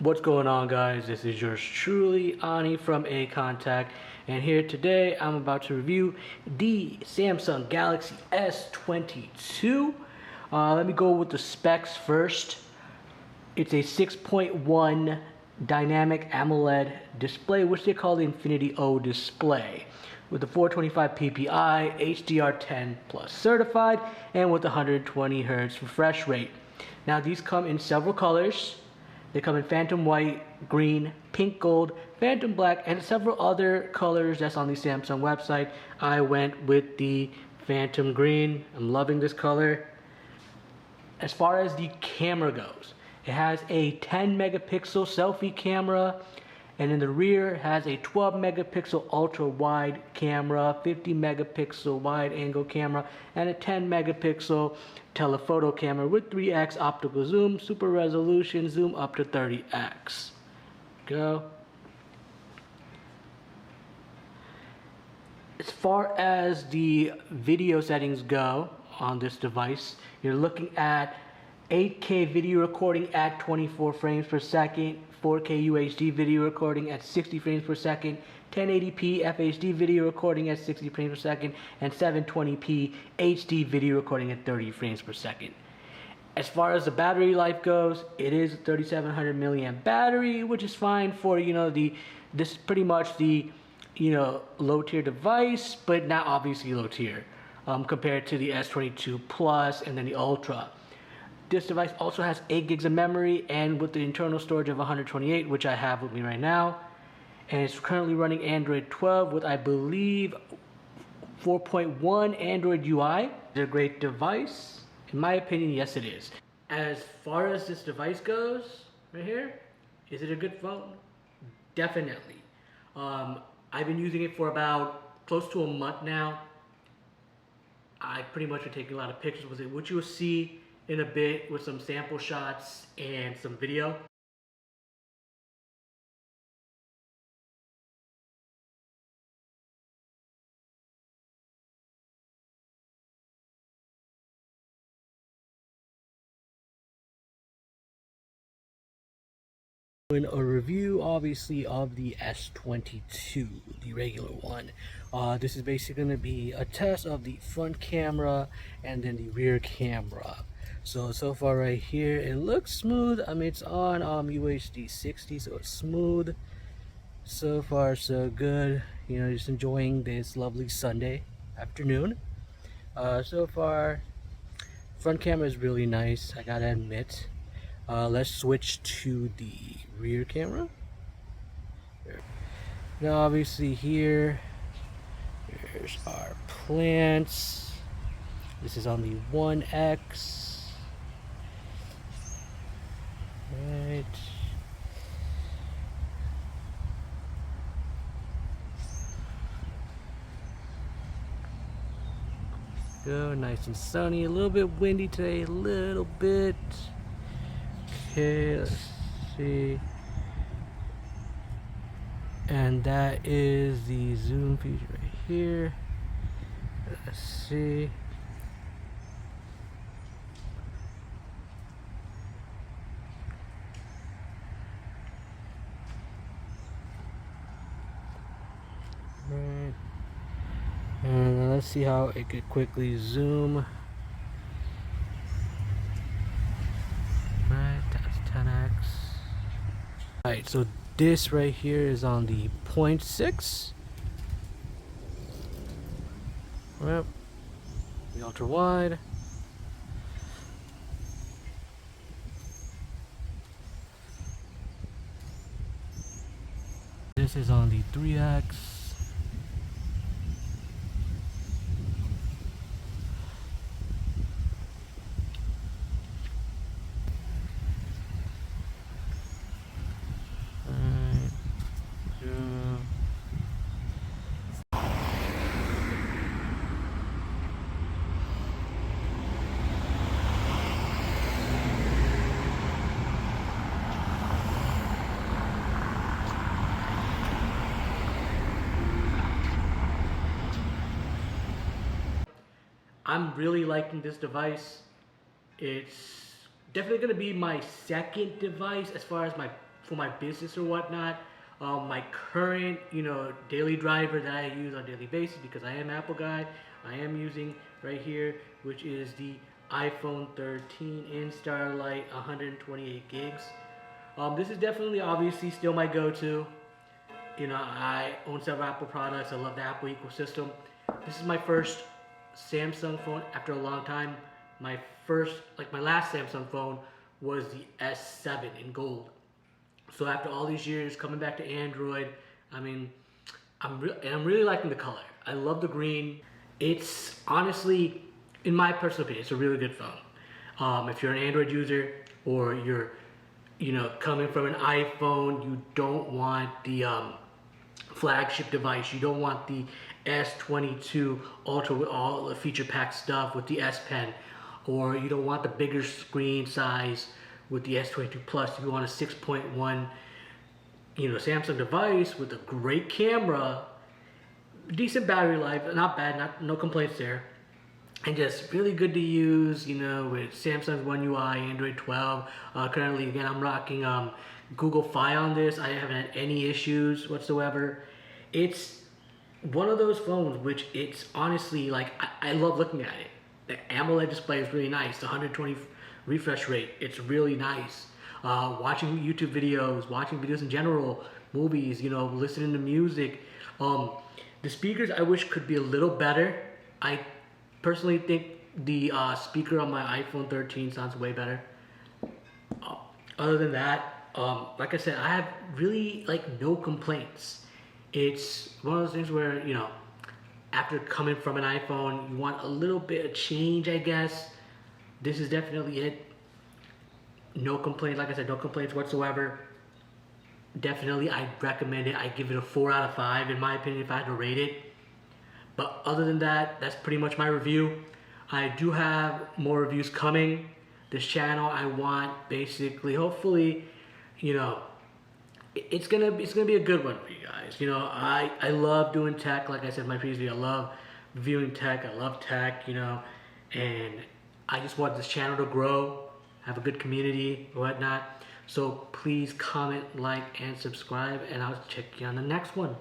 What's going on, guys? This is yours truly, Ani from A Contact, and here today I'm about to review the Samsung Galaxy S22. Let me go with the specs first. It's a 6.1 dynamic AMOLED display, which they call the Infinity O display, with the 425 ppi, HDR10 plus certified, and with 120 Hz refresh rate. Now these come in several colors. They come in Phantom White, Green, Pink Gold, Phantom Black, and several other colors that's on the Samsung website. I went with the Phantom Green. I'm loving this color. As far as the camera goes, it has a 10 megapixel selfie camera, and in the rear has a 12 megapixel ultra wide camera, 50 megapixel wide angle camera, and a 10 megapixel telephoto camera with 3x optical zoom, super resolution, zoom up to 30x. Go. As far as the video settings go on this device, you're looking at 8K video recording at 24 frames per second, 4K UHD video recording at 60 frames per second, 1080p FHD video recording at 60 frames per second, and 720p HD video recording at 30 frames per second. As far as the battery life goes, it is a 3700 milliamp battery, which is fine for, this is pretty much the, low tier device, but not obviously low tier, compared to the S22 Plus and then the Ultra. This device also has 8 gigs of memory, and with the internal storage of 128, which I have with me right now. And it's currently running Android 12 with, I believe, 4.1 Android UI. It's a great device. In my opinion, yes it is. As far as this device goes, right here, is it a good phone? Definitely. I've been using it for about close to a month now. I pretty much been taking a lot of pictures with it, which you'll see in a bit with some sample shots and some video. Doing a review obviously of the S22, the regular one. This is basically going to be a test of the front camera and then the rear camera. So far right here it looks smooth. I mean, it's on UHD 60, so it's smooth. So far so good. Just enjoying this lovely Sunday afternoon. So far front camera is really nice, I gotta admit. Let's switch to the rear camera. Now obviously here's our plants. This is on the 1X. Right. Go, nice and sunny, a little bit windy today, a little bit. Okay, let's see. And that is the zoom feature right here. Let's see. Right. And let's see how it could quickly zoom. Right, that's 10x. Alright, so this right here is on the 0.6. Yep. The ultra wide. This is on the 3x. I'm really liking this device. It's definitely going to be my second device as far as for my business or whatnot. My current, daily driver that I use on a daily basis, because I am Apple guy, I am using right here, which is the iPhone 13 in Starlight, 128 gigs. This is definitely, obviously, still my go-to. I own several Apple products. I love the Apple ecosystem. This is my first Samsung phone after a long time. My last Samsung phone was the S7 in gold. So after all these years coming back to Android, I'm really liking the color. I love the green. It's honestly, in my personal opinion, it's a really good phone. If you're an Android user or you're, coming from an iPhone, you don't want the flagship device. You don't want the S22 Ultra with all the feature packed stuff with the S Pen, or you don't want the bigger screen size with the S22 Plus. You want a 6.1, Samsung device with a great camera, decent battery life, not bad, no complaints there, and just really good to use, with Samsung's One UI, Android 12. Currently, again, I'm rocking Google Fi on this. I haven't had any issues whatsoever. It's one of those phones which it's honestly, I love looking at it. The Amoled display is really nice. The 120 refresh rate, it's really nice. Watching YouTube videos, watching videos in general, movies, listening to music. The speakers I wish could be a little better. I personally think the speaker on my iPhone 13 sounds way better. Other than that, like I said, I have really no complaints. It's one of those things where, after coming from an iPhone, you want a little bit of change, I guess. This is definitely it. No complaints, like I said, no complaints whatsoever. Definitely, I recommend it. I give it a 4 out of 5, in my opinion, if I had to rate it. But other than that, that's pretty much my review. I do have more reviews coming. This channel, I want basically, hopefully, it's gonna be a good one for you guys. I love doing tech. Like I said in my previous video, I love reviewing tech. I love tech, and I just want this channel to grow, have a good community, whatnot. So please comment, like, and subscribe, and I'll check you on the next one.